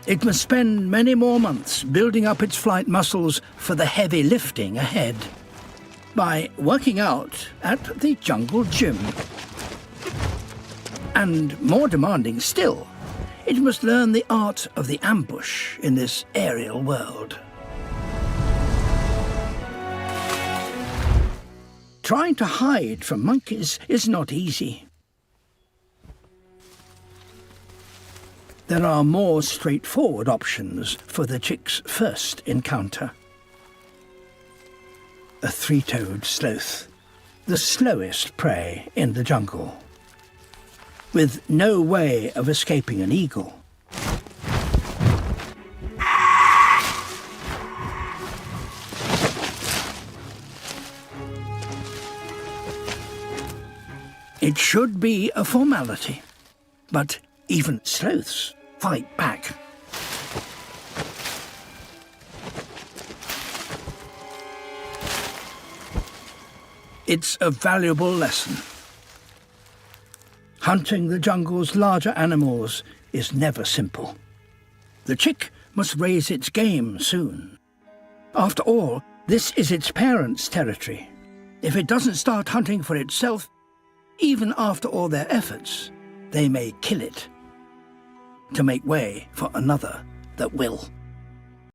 It must spend many more months building up its flight muscles for the heavy lifting ahead by working out at the jungle gym. And more demanding still, it must learn the art of the ambush in this aerial world. Trying to hide from monkeys is not easy. There are more straightforward options for the chick's first encounter. A three-toed sloth, the slowest prey in the jungle, with no way of escaping an eagle. It should be a formality, but even sloths fight back. It's a valuable lesson. Hunting the jungle's larger animals is never simple. The chick must raise its game soon. After all, this is its parents' territory. If it doesn't start hunting for itself, even after all their efforts, they may kill it to make way for another that will.